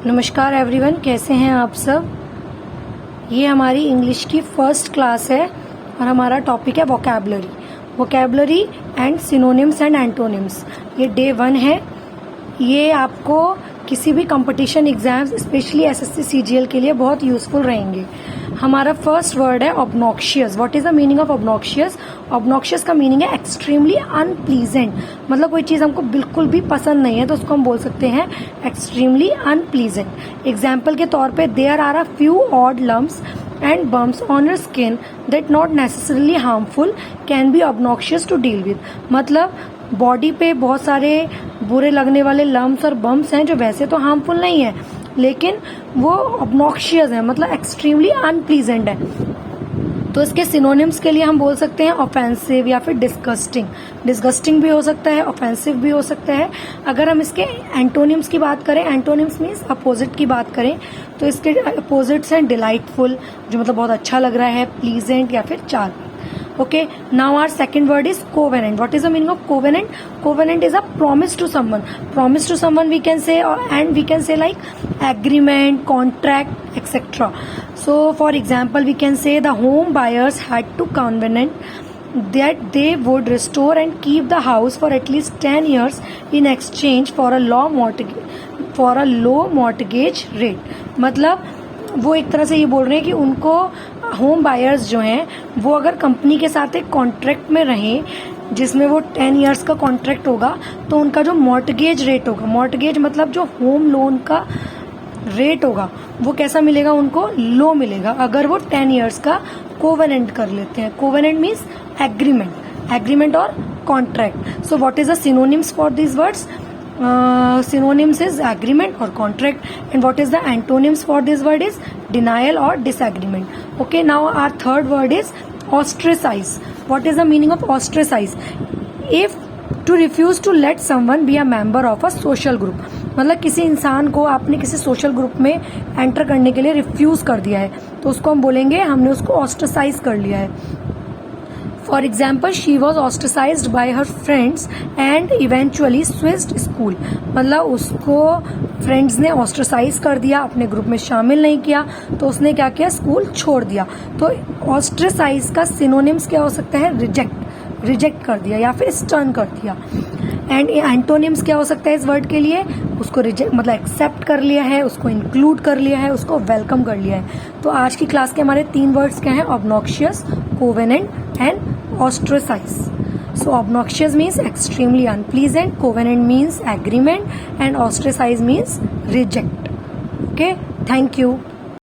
नमस्कार एवरीवन, कैसे हैं आप सब। ये हमारी इंग्लिश की फर्स्ट क्लास है और हमारा टॉपिक है vocabulary and synonyms and antonyms. ये डे 1 है। ये आपको किसी भी competition exams specially SSC CGL के लिए बहुत यूजफुल रहेंगे। हमारा फर्स्ट वर्ड है obnoxious. What is the meaning of obnoxious? Obnoxious का मीनिंग है एक्सट्रीमली अनप्लीजेंट, मतलब कोई चीज हमको बिल्कुल भी पसंद नहीं है तो उसको हम बोल सकते हैं एक्सट्रीमली अनप्लीजेंट। एग्जाम्पल के तौर पे there are a few odd lumps and bumps on your skin that not necessarily harmful can be obnoxious to deal with। मतलब बॉडी पे बहुत सारे बुरे लगने वाले लम्प्स और बम्प्स हैं जो वैसे तो हार्मफुल नहीं है लेकिन वो ऑब्नॉक्शियस है, मतलब एक्सट्रीमली अनप्लीजेंट है। तो इसके सिनोनिम्स के लिए हम बोल सकते हैं ऑफेंसिव या फिर डिस्गस्टिंग। डिस्गस्टिंग भी हो सकता है, ऑफेंसिव भी हो सकता है। अगर हम इसके एंटोनिम्स की बात करें, एंटोनिम्स मीन्स अपोजिट की बात करें, तो इसके अपोजिट्स हैं डिलाइटफुल, जो मतलब बहुत अच्छा लग रहा है, प्लीजेंट या फिर charming. Okay, now our second word is covenant. What is the meaning of covenant? Covenant is a promise to someone. Promise to someone we can say, and we can say like agreement, contract, etc. So for example, we can say the home buyers had to covenant that they would restore and keep the house for at least 10 years in exchange for a low mortgage rate. मतलब वो एक तरह से ये बोल रहे हैं कि उनको होम बायर्स जो हैं वो अगर कंपनी के साथ एक कॉन्ट्रैक्ट में रहें जिसमें वो 10 इयर्स का कॉन्ट्रैक्ट होगा तो उनका जो मॉर्टगेज रेट होगा, मॉर्टगेज मतलब जो होम लोन का रेट होगा वो कैसा मिलेगा, उनको लो मिलेगा अगर वो 10 इयर्स का कोवेनेंट कर लेते हैं। कोवेनेंट मीन्स एग्रीमेंट और contract. So what is the synonyms for this words? Synonyms is agreement or contract, and what is the antonyms for this word is denial or disagreement. Okay, now our third word is ostracize. What is the meaning of ostracize? If to refuse to let someone be a member of a social group, मतलब किसी इंसान को आपने किसी social group में enter करने के लिए रिफ्यूज कर दिया है तो उसको हम बोलेंगे हमने उसको ऑस्ट्रेसाइज कर लिया है। For example, she was ostracized by her friends and eventually switched school। मतलब उसको फ्रेंड्स ने ऑस्ट्रेसाइज कर दिया, अपने ग्रुप में शामिल नहीं किया तो उसने क्या किया, स्कूल छोड़ दिया। तो ऑस्ट्रेसाइज का सिनोनिम्स क्या हो सकता है? रिजेक्ट कर दिया या फिर स्टर्न कर दिया। एंड एंटोनिम्स क्या हो सकता है इस वर्ड के लिए? उसको रिजेक्ट मतलब एक्सेप्ट कर लिया है, उसको इंक्लूड कर लिया है, उसको वेलकम कर लिया है। तो आज की क्लास के हमारे 3 वर्ड्स क्या हैं? Obnoxious, covenant and ostracize. So obnoxious means extremely unpleasant, covenant means agreement, and ostracize means reject. Okay, thank you.